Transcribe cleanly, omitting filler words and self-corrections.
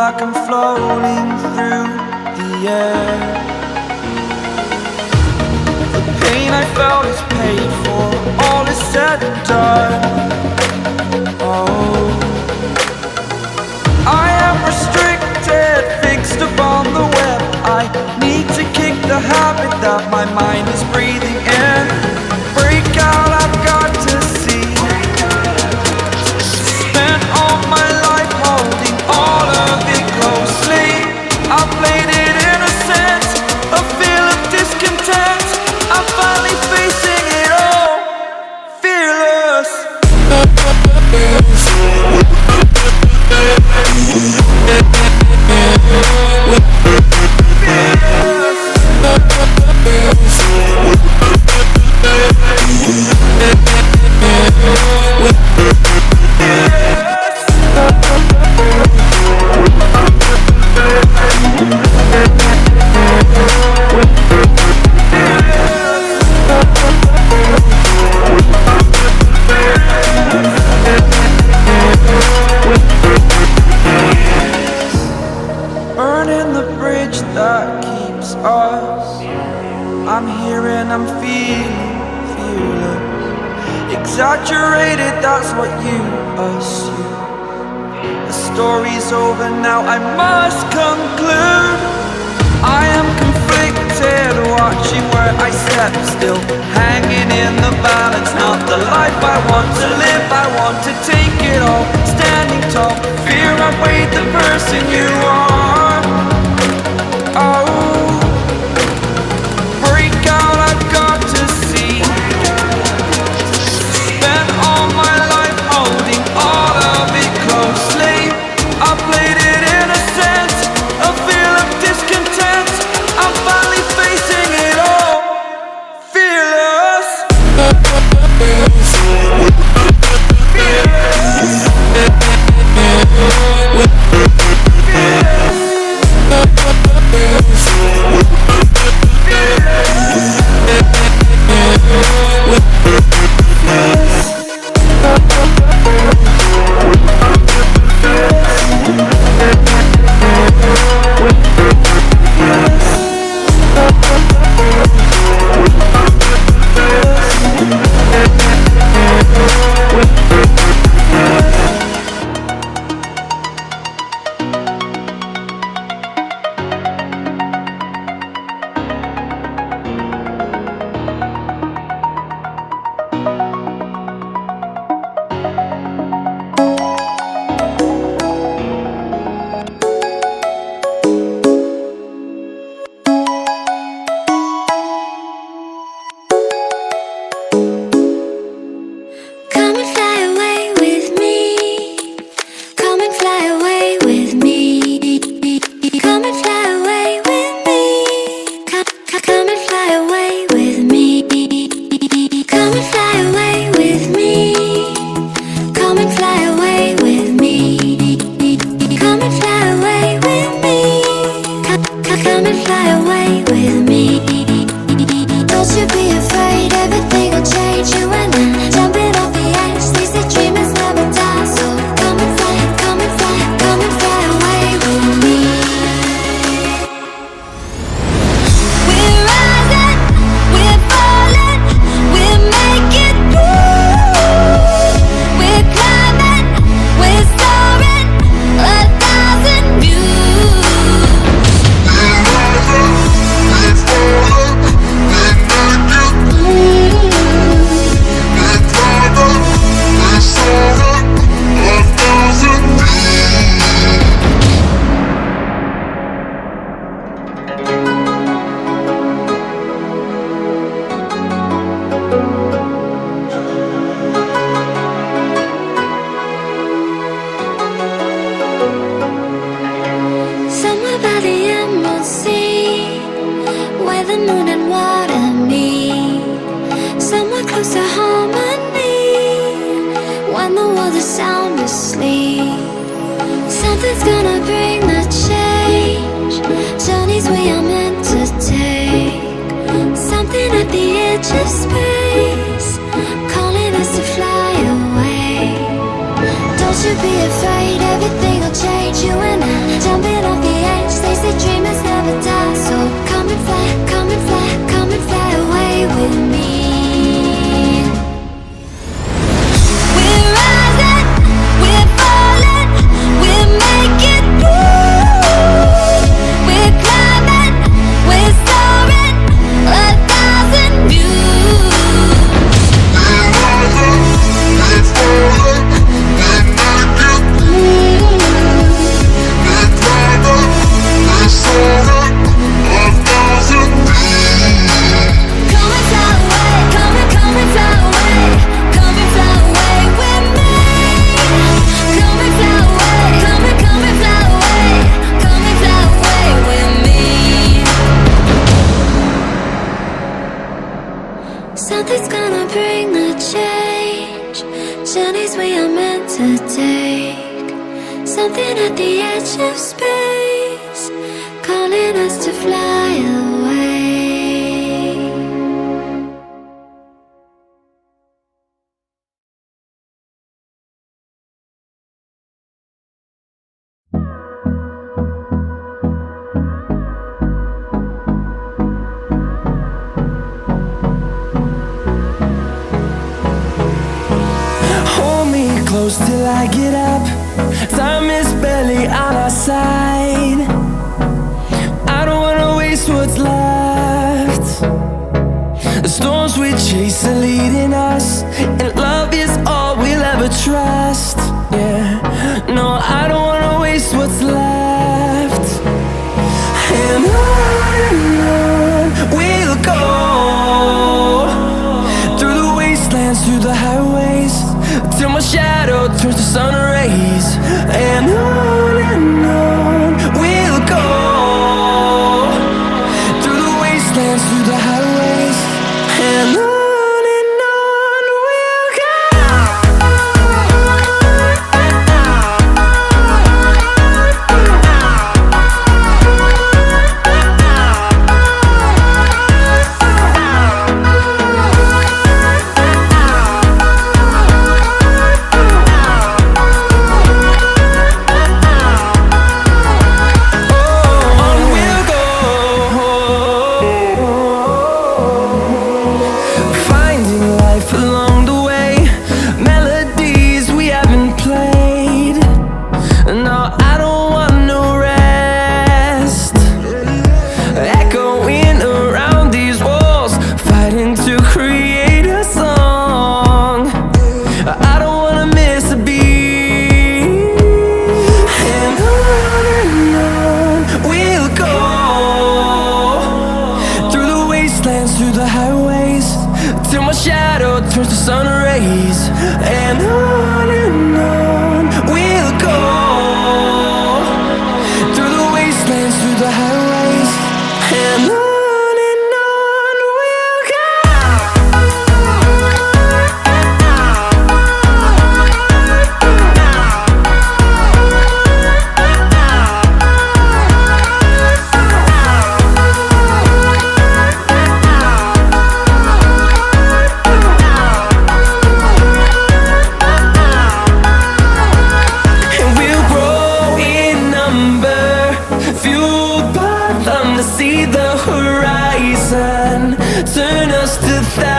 like I'm floating through the air. The pain I felt is paid for, all is said and done. Oh, I am restricted, fixed upon the web. I need to kick the habit that my mind is breathing in. Break out, I've got to see. Spent all my life holding all of it closely. I played it innocent, a feel of discontent. I'm finally facing it all, fearless. Burning the bridge that keeps us. I'm here and I'm feeling fearless. Exaggerated, that's what you assume. The story's over now, I must conclude. I am conflicted, watching where I step still, hanging in the balance. Not the life I want to live, I want to take it all. Standing tall, fear outweighed the person you are. Oh, break out, I've got to see. Spent all my life holding all of it closely. I played it innocent, a feel of discontent. I'm finally facing it all, fearless. Something's gonna bring the change. Journeys we are meant to take. Something at the edge of space, calling us to fly away. Don't you be afraid, everything will change. You and I jumping off the edge. They say dreamers never die, so come and fly, come and fly, come and fly away with me. We're rising, we're falling, we're making moves. We're climbing, we're soaring, 1,000 views. We're rising, we're falling, we're making moves. We're climbing, we're soaring, 1,000 views. Come and fly away, come and fly away, come and fly away with me. Come and fly away, come and fly away, come and fly away with me. Something's gonna bring the change. Journeys we are meant to take. Something at the edge of space, calling us to fly away. Hold me close till I get up. Time is barely on our side. I don't wanna waste what's left. The storms we chase are leading us, and love is all we'll ever trust. Yeah, no, I don't wanna waste what's left. And on we'll go, through the wastelands, through the highways, till my shadow turns to sun rays. And on we'll go, through the wastelands, through the highways, and on we'll go. On we'll go, finding life along the way, melodies we haven't played. No, I don't want no rest, echoing around these walls, fighting to create a song. I don't wanna miss a beat. And on we'll go, through the wastelands, through the highways, till my shadow turns to sun rays. And on we'll go, through the wastelands, through the highways, and on we'll go. And we'll grow in number, fueled by them to see the horizon, turn us to thousands.